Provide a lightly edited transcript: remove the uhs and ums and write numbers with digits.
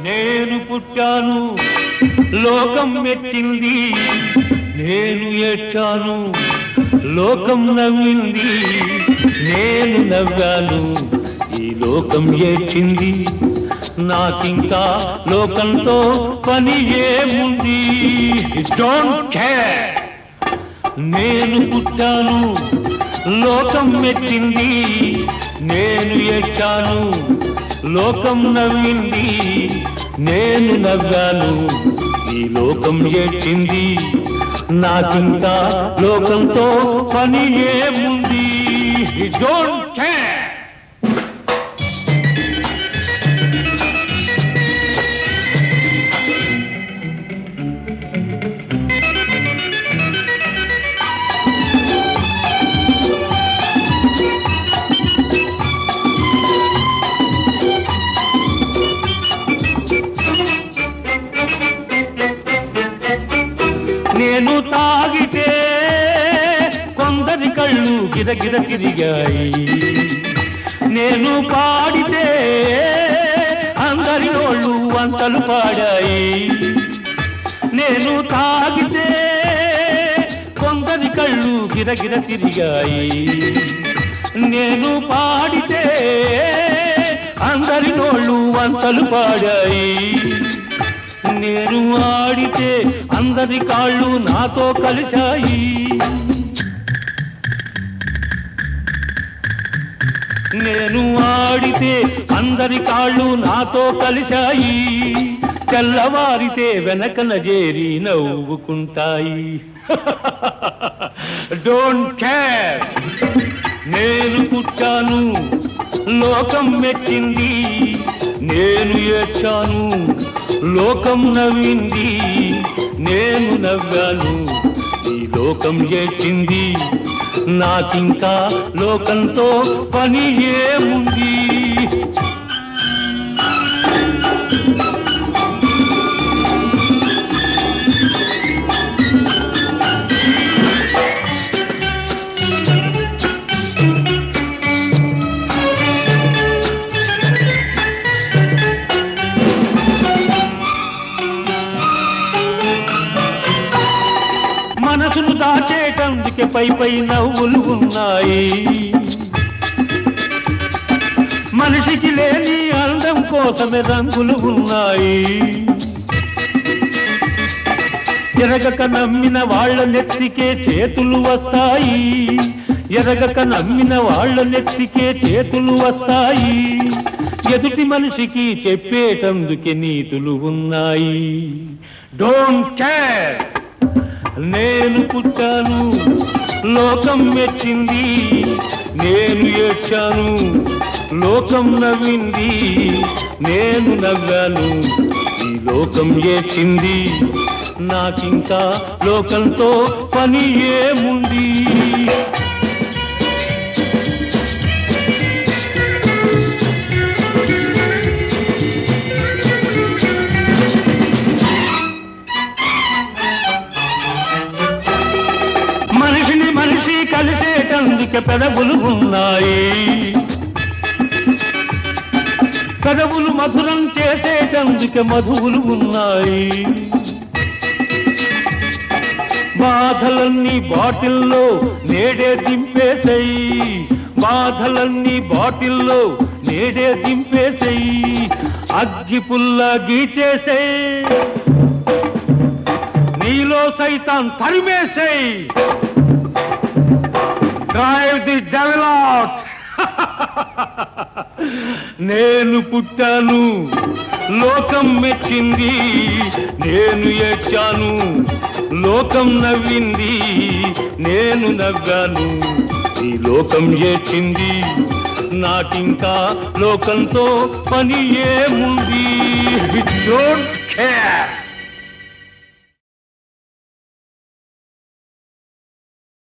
నేను పుట్టాను లోకం మెచ్చింది, నేను ఏడ్చాను లోకం నవ్వింది, నేను నవ్వాను ఈ లోకం ఏడ్చింది. నాకింకా లోకంతో పని ఏముంది? Don't care. నేను పుట్టాను లోకం మెచ్చింది, నేను ఏడ్చాను లోకం నవ్వింది, నేను నవ్వాను ఈ లోకం ఏడ్చింది. నాకింకా లోకంతో పని ఏముంది? Don't care. నేను తాగితే కొందరి కళ్ళు గిరగిర తిరిగాయి, నేను పాడితే అందరి నోళ్ళు వంతలు పాడాయి. నేను తాగితే కొందరి కళ్ళు గిరగిర తిరిగాయి, నేను పాడితే అందరి నోళ్ళు వంతలు పాడాయి. నేను ఆడితే అందరి కాళ్ళు నాతో కలిశాయి. నేను ఆడితే అందరి కాళ్ళు నాతో కలిశాయి, తెల్లవారితే వెనకన చేరి నవ్వుకుంటాయి. Don't care. నేను పుట్టాను లోకం మెచ్చింది, నేను ఏడ్చాను లోకం నవ్వింది, నేను నవ్వాను ఈ లోకం ఏడ్చింది. నాకింకా లోకంతో పని ఏముంది? మనసును దాచేటందుకే పై పై నవ్వులు ఉన్నాయి, మనిషికి లేని అందం కోసమే రంగులు ఉన్నాయి. ఎరగక నమ్మిన వాళ్ళ నెత్తికే చేతులు వస్తాయి, ఎరగక నమ్మిన వాళ్ళ నెత్తికే చేతులు వస్తాయి. ఎదుటి మనిషికి చెప్పేటందుకే నీతులు ఉన్నాయి. Don't care. నేను పుట్టాను లోకం మెచ్చింది, నేను ఏడ్చాను లోకం నవ్వింది, నేను నవ్వాను ఈ లోకం ఏడ్చింది. నాకింకా లోకంతో పని ఏముంది? మనిషిని మనిషి కలిసేటందుకే పెదవులు ఉన్నాయి, పెదవులు మధురం చేసేటందుకే మధువులు ఉన్నాయి. బాధలన్నీ బాటిల్లో నేడే దింపేసేయి, బాధలన్నీ బాటిల్లో నేడే దింపేసేయి. అగ్గి పుల్ల గీచేసేయి, నీలో సైతాన్ తరిమేసేయి. Drive the devil out. నేను పుట్టాను లోకం మెచ్చింది, నేను ఏడ్చాను లోకం నవ్వింది, నేను నవ్వాను ఈ లోకం ఏడ్చింది. నాకింకా లోకంతో పని ఏముంది? Don't care.